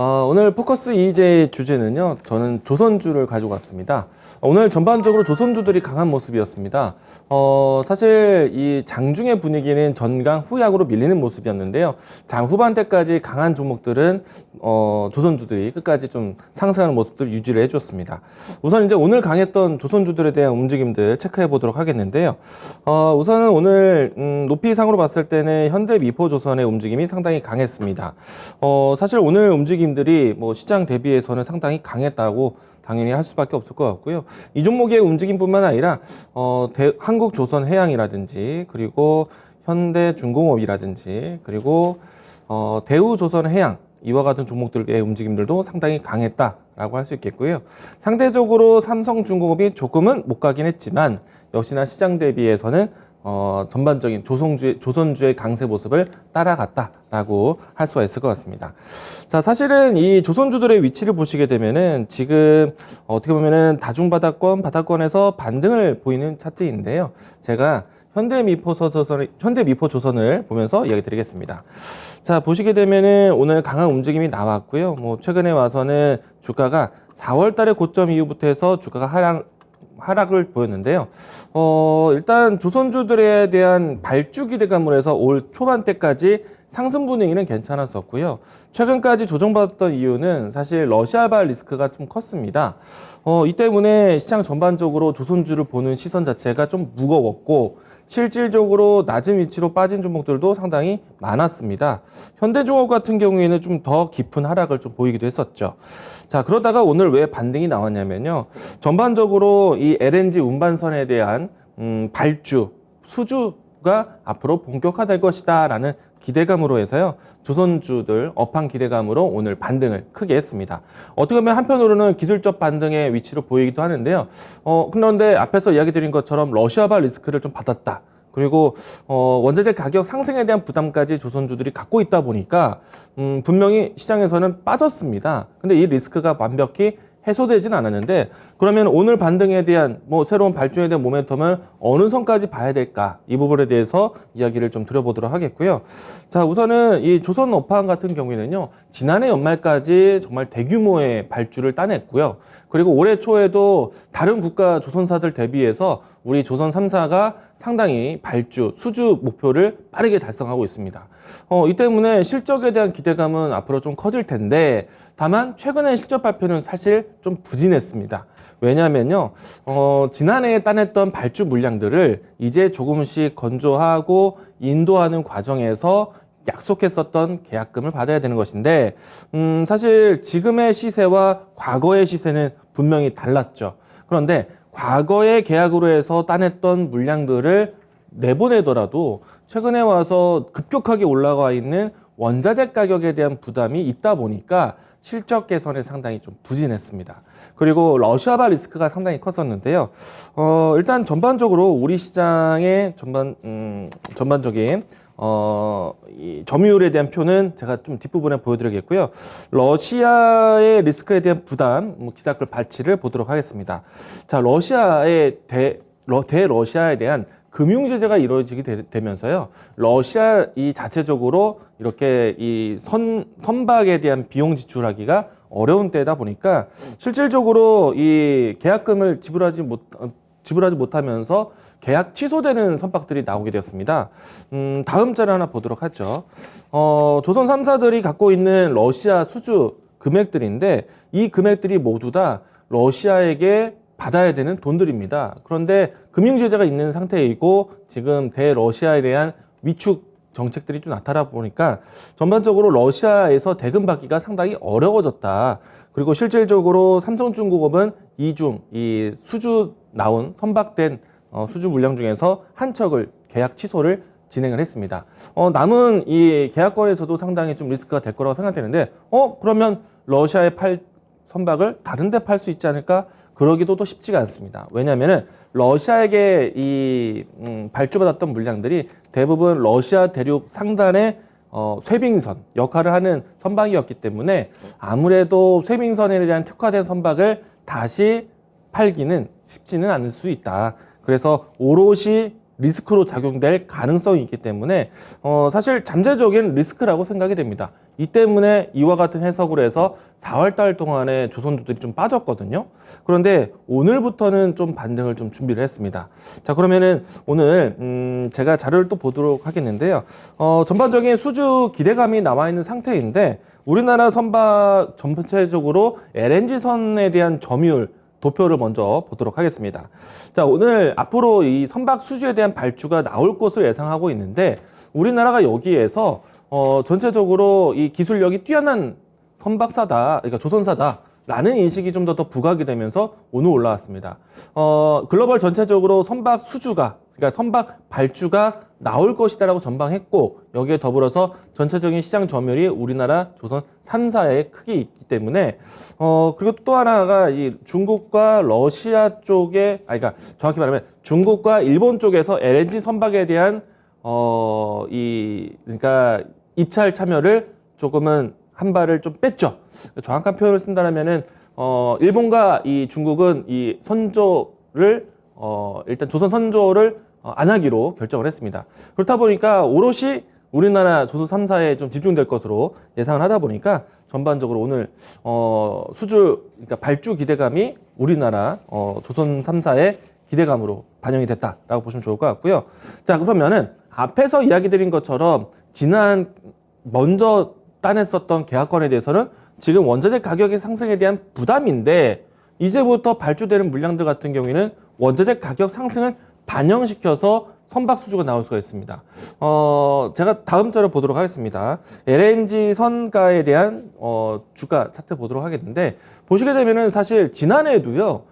오늘 포커스 EJ 주제는요, 저는 조선주를 가지고 왔습니다. 오늘 전반적으로 조선주들이 강한 모습이었습니다. 사실 이 장중의 분위기는 전강 후약으로 밀리는 모습이었는데요. 장 후반대까지 강한 종목들은 조선주들이 끝까지 좀 상승하는 모습들을 유지를 해줬습니다. 우선 이제 오늘 강했던 조선주들에 대한 움직임들 체크해 보도록 하겠는데요. 우선은 오늘 높이상으로 봤을 때는 현대미포조선의 움직임이 상당히 강했습니다. 사실 오늘 움직임들이 뭐 시장 대비해서는 상당히 강했다고 당연히 할 수밖에 없을 것 같고요. 이 종목의 움직임뿐만 아니라 한국조선해양이라든지 그리고 현대중공업이라든지 그리고 대우조선해양 이와 같은 종목들의 움직임들도 상당히 강했다라고 할 수 있겠고요. 상대적으로 삼성중공업이 조금은 못 가긴 했지만 역시나 시장 대비해서는 전반적인 조선주의 강세 모습을 따라갔다라고 할 수가 있을 것 같습니다. 자, 사실은 이 조선주들의 위치를 보시게 되면은 지금 어떻게 보면은 바닥권에서 반등을 보이는 차트인데요. 제가 현대미포조선을 보면서 이야기 드리겠습니다. 자, 보시게 되면은 오늘 강한 움직임이 나왔고요. 뭐 최근에 와서는 주가가 4월 달에 고점 이후부터 해서 주가가 하락을 보였는데요. 일단 조선주들에 대한 발주 기대감으로 해서 올 초반 때까지 상승 분위기는 괜찮았었고요. 최근까지 조정받았던 이유는 사실 러시아발 리스크가 좀 컸습니다. 이 때문에 시장 전반적으로 조선주를 보는 시선 자체가 좀 무거웠고 실질적으로 낮은 위치로 빠진 종목들도 상당히 많았습니다. 현대중업 같은 경우에는 좀 더 깊은 하락을 좀 보이기도 했었죠. 자, 그러다가 오늘 왜 반등이 나왔냐면요. 전반적으로 이 LNG 운반선에 대한 발주, 수주가 앞으로 본격화될 것이다 라는 기대감으로 해서요. 조선주들 업황 기대감으로 오늘 반등을 크게 했습니다. 어떻게 보면 한편으로는 기술적 반등의 위치로 보이기도 하는데요. 그런데 앞에서 이야기 드린 것처럼 러시아발 리스크를 좀 받았다. 그리고 원자재 가격 상승에 대한 부담까지 조선주들이 갖고 있다 보니까 분명히 시장에서는 빠졌습니다. 근데 이 리스크가 완벽히 해소되진 않았는데 그러면 오늘 반등에 대한 뭐 새로운 발주에 대한 모멘텀을 어느 선까지 봐야 될까 이 부분에 대해서 이야기를 좀 드려보도록 하겠고요. 자, 우선은 이 조선 업황 같은 경우에는요 지난해 연말까지 정말 대규모의 발주를 따냈고요. 그리고 올해 초에도 다른 국가 조선사들 대비해서 우리 조선 3사가 상당히 발주, 수주 목표를 빠르게 달성하고 있습니다. 이 때문에 실적에 대한 기대감은 앞으로 좀 커질 텐데 다만 최근의 실적 발표는 사실 좀 부진했습니다. 왜냐하면요, 지난해에 따냈던 발주 물량들을 이제 조금씩 건조하고 인도하는 과정에서 약속했었던 계약금을 받아야 되는 것인데 사실 지금의 시세와 과거의 시세는 분명히 달랐죠. 그런데 과거의 계약으로 해서 따냈던 물량들을 내보내더라도 최근에 와서 급격하게 올라가 있는 원자재 가격에 대한 부담이 있다 보니까 실적 개선에 상당히 좀 부진했습니다. 그리고 러시아발 리스크가 상당히 컸었는데요. 일단 전반적으로 우리 시장의 전반적인 이 점유율에 대한 표는 제가 좀 뒷부분에 보여드리겠고요. 러시아의 리스크에 대한 부담, 기사글 발치를 보도록 하겠습니다. 자, 러시아의 대러시아에 대한 금융 제재가 이루어지게 되면서요. 러시아 이 자체적으로 이렇게 이 선박에 대한 비용 지출하기가 어려운 때다 보니까 실질적으로 이 계약금을 지불하지 못하면서 계약 취소되는 선박들이 나오게 되었습니다. 다음 자료 하나 보도록 하죠. 조선 3사들이 갖고 있는 러시아 수주 금액들인데 이 금액들이 모두 다 러시아에게 받아야 되는 돈들입니다. 그런데 금융 제재가 있는 상태이고 지금 대러시아에 대한 위축 정책들이 좀 나타나 보니까 전반적으로 러시아에서 대금 받기가 상당히 어려워졌다. 그리고 실질적으로 삼성중공업은 이 수주 나온 선박된 수주 물량 중에서 한 척을 계약 취소를 진행을 했습니다. 남은 이 계약권에서도 상당히 좀 리스크가 될 거라고 생각되는데, 그러면 러시아에 팔 선박을 다른 데 팔 수 있지 않을까? 그러기도 또 쉽지가 않습니다. 왜냐하면은 러시아에게 이 발주받았던 물량들이 대부분 러시아 대륙 상단의 쇄빙선 역할을 하는 선박이었기 때문에 아무래도 쇄빙선에 대한 특화된 선박을 다시 팔기는 쉽지는 않을 수 있다. 그래서 오롯이 리스크로 작용될 가능성이 있기 때문에 사실 잠재적인 리스크라고 생각이 됩니다. 이 때문에 이와 같은 해석을 해서 4월 달 동안에 조선주들이 좀 빠졌거든요. 그런데 오늘부터는 좀 반등을 좀 준비를 했습니다. 자, 그러면은 오늘 제가 자료를 또 보도록 하겠는데요. 전반적인 수주 기대감이 나와 있는 상태인데 우리나라 선박 전체적으로 LNG선에 대한 점유율 도표를 먼저 보도록 하겠습니다. 자, 오늘 앞으로 이 선박 수주에 대한 발주가 나올 것을 예상하고 있는데 우리나라가 여기에서 전체적으로 이 기술력이 뛰어난 선박사다, 그러니까 조선사다 라는 인식이 좀 더 부각이 되면서 오늘 올라왔습니다. 글로벌 전체적으로 선박 수주가, 그러니까 선박 발주가 나올 것이다라고 전망했고 여기에 더불어서 전체적인 시장 점유율이 우리나라 조선 3사에 크게 있기 때문에 그리고 또 하나가 이 중국과 러시아 쪽에, 그러니까 정확히 말하면 중국과 일본 쪽에서 LNG 선박에 대한 그러니까 입찰 참여를 조금은 한 발을 좀 뺐죠. 정확한 표현을 쓴다면은 일본과 이 중국은 이 선조를 일단 조선 선조를 안 하기로 결정을 했습니다. 그렇다 보니까 오롯이 우리나라 조선 3사에 좀 집중될 것으로 예상을 하다 보니까 전반적으로 오늘 그러니까 발주 기대감이 우리나라 조선 3사의 기대감으로 반영이 됐다라고 보시면 좋을 것 같고요. 자, 그러면은 앞에서 이야기 드린 것처럼 먼저 따냈었던 계약건에 대해서는 지금 원자재 가격의 상승에 대한 부담인데 이제부터 발주되는 물량들 같은 경우에는 원자재 가격 상승을 반영시켜서 선박 수주가 나올 수가 있습니다. 제가 다음 자료 보도록 하겠습니다. LNG 선가에 대한 주가 차트 보도록 하겠는데 보시게 되면은 사실 지난해에도요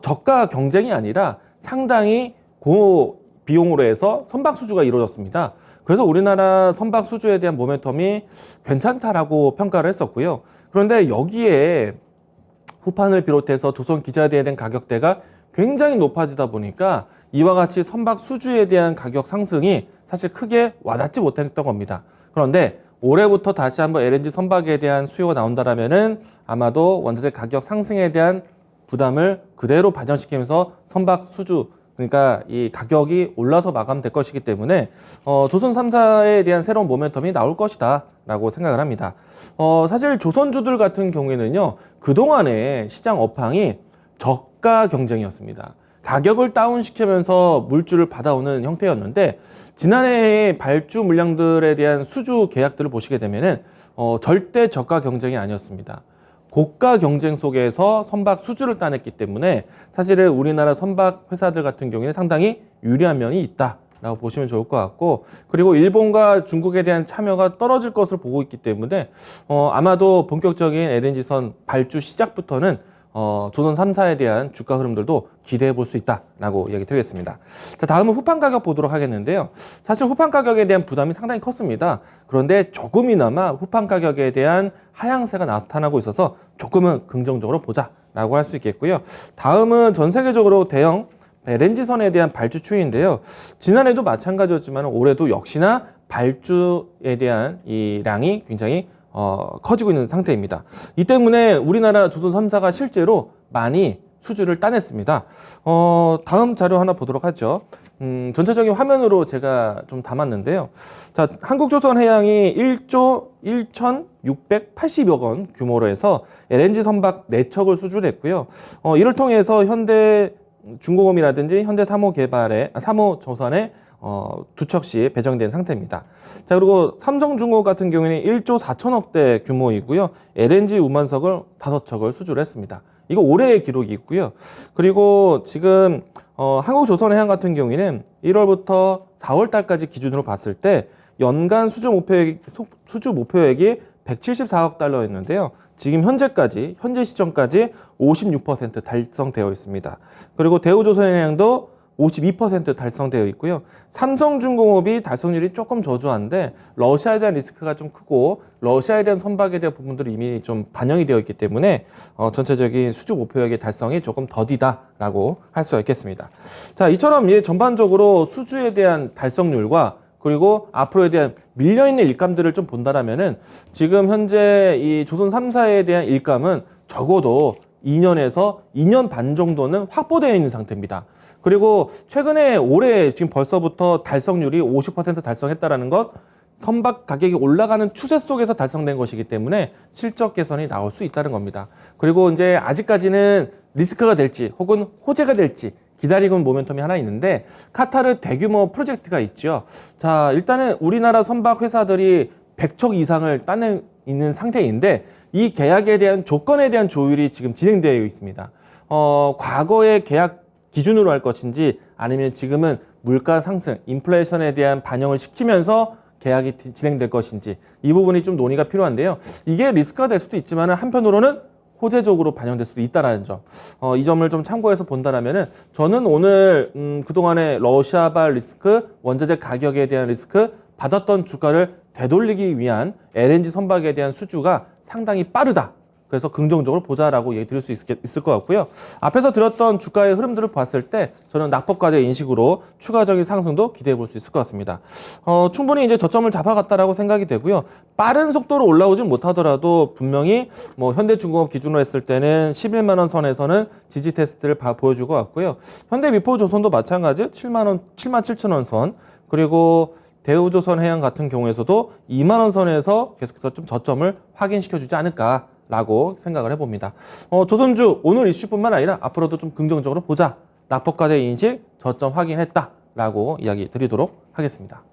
저가 경쟁이 아니라 상당히 고 비용으로 해서 선박 수주가 이루어졌습니다. 그래서 우리나라 선박 수주에 대한 모멘텀이 괜찮다라고 평가를 했었고요. 그런데 여기에 후판을 비롯해서 조선 기자재에 대한 가격대가 굉장히 높아지다 보니까 이와 같이 선박 수주에 대한 가격 상승이 사실 크게 와닿지 못했던 겁니다. 그런데 올해부터 다시 한번 LNG 선박에 대한 수요가 나온다라면은 아마도 원자재 가격 상승에 대한 부담을 그대로 반영시키면서 선박 수주, 그러니까 이 가격이 올라서 마감될 것이기 때문에 조선 3사에 대한 새로운 모멘텀이 나올 것이다 라고 생각을 합니다. 사실 조선주들 같은 경우에는요 그동안의 시장 업황이 저가 경쟁이었습니다. 가격을 다운시키면서 물주를 받아오는 형태였는데 지난해의 발주 물량들에 대한 수주 계약들을 보시게 되면은 절대 저가 경쟁이 아니었습니다. 고가 경쟁 속에서 선박 수주를 따냈기 때문에 사실은 우리나라 선박 회사들 같은 경우에는 상당히 유리한 면이 있다라고 보시면 좋을 것 같고, 그리고 일본과 중국에 대한 참여가 떨어질 것을 보고 있기 때문에 아마도 본격적인 LNG선 발주 시작부터는 조선 3사에 대한 주가 흐름들도 기대해 볼 수 있다라고 이야기 드리겠습니다. 자, 다음은 후판 가격 보도록 하겠는데요. 사실 후판 가격에 대한 부담이 상당히 컸습니다. 그런데 조금이나마 후판 가격에 대한 하향세가 나타나고 있어서 조금은 긍정적으로 보자라고 할 수 있겠고요. 다음은 전 세계적으로 대형 LNG선에 대한 발주 추이인데요. 지난해도 마찬가지였지만 올해도 역시나 발주에 대한 이 량이 굉장히 커지고 있는 상태입니다. 이 때문에 우리나라 조선 3사가 실제로 많이 수주를 따냈습니다. 다음 자료 하나 보도록 하죠. 전체적인 화면으로 제가 좀 담았는데요. 자, 한국조선해양이 1조 1,680억 원 규모로 해서 LNG 선박 4척을 수주를 했고요. 이를 통해서 현대중공업이라든지 현대사무조선에 2척씩 배정된 상태입니다. 자, 그리고 삼성중공업 같은 경우에는 1조 4천억대 규모이고요. LNG 운반석을 5척을 수주를 했습니다. 이거 올해의 기록이 있고요. 그리고 지금 한국조선해양 같은 경우에는 1월부터 4월 달까지 기준으로 봤을 때 연간 수주 목표액이 174억 달러였는데요. 지금 현재 시점까지 56% 달성되어 있습니다. 그리고 대우조선해양도 52% 달성되어 있고요. 삼성중공업이 달성률이 조금 저조한데 러시아에 대한 리스크가 좀 크고 러시아에 대한 선박에 대한 부분들이 이미 좀 반영이 되어 있기 때문에 전체적인 수주 목표액의 달성이 조금 더디다라고 할 수가 있겠습니다. 자, 이처럼 전반적으로 수주에 대한 달성률과 그리고 앞으로에 대한 밀려있는 일감들을 좀 본다라면은 지금 현재 이 조선 3사에 대한 일감은 적어도 2년에서 2년 반 정도는 확보되어 있는 상태입니다. 그리고 최근에 올해 지금 벌써부터 달성률이 50% 달성했다라는 것, 선박 가격이 올라가는 추세 속에서 달성된 것이기 때문에 실적 개선이 나올 수 있다는 겁니다. 그리고 이제 아직까지는 리스크가 될지 혹은 호재가 될지 기다리고 있는 모멘텀이 하나 있는데, 카타르 대규모 프로젝트가 있죠. 자, 일단은 우리나라 선박 회사들이 100척 이상을 따내 있는 상태인데, 이 계약에 대한 조건에 대한 조율이 지금 진행되어 있습니다. 과거의 계약 기준으로 할 것인지 아니면 지금은 물가 상승, 인플레이션에 대한 반영을 시키면서 계약이 진행될 것인지, 이 부분이 좀 논의가 필요한데요. 이게 리스크가 될 수도 있지만 한편으로는 호재적으로 반영될 수도 있다는 점, 이 점을 좀 참고해서 본다라면은, 저는 오늘 그동안의 러시아발 리스크, 원자재 가격에 대한 리스크, 받았던 주가를 되돌리기 위한 LNG 선박에 대한 수주가 상당히 빠르다. 그래서 긍정적으로 보자라고 얘기 드릴 수 있을 것 같고요. 앞에서 들었던 주가의 흐름들을 봤을 때 저는 낙폭과대 인식으로 추가적인 상승도 기대해 볼 수 있을 것 같습니다. 충분히 이제 저점을 잡아갔다라고 생각이 되고요. 빠른 속도로 올라오진 못하더라도 분명히 뭐 현대중공업 기준으로 했을 때는 11만 원 선에서는 지지 테스트를 보여줄 것 같고요. 현대미포조선도 마찬가지 7만 원, 7만 7천 원 선, 그리고 대우조선해양 같은 경우에서도 2만 원 선에서 계속해서 좀 저점을 확인시켜주지 않을까 라고 생각을 해봅니다. 조선주 오늘 이슈뿐만 아니라 앞으로도 좀 긍정적으로 보자. 낙폭과대 인식, 저점 확인했다 라고 이야기 드리도록 하겠습니다.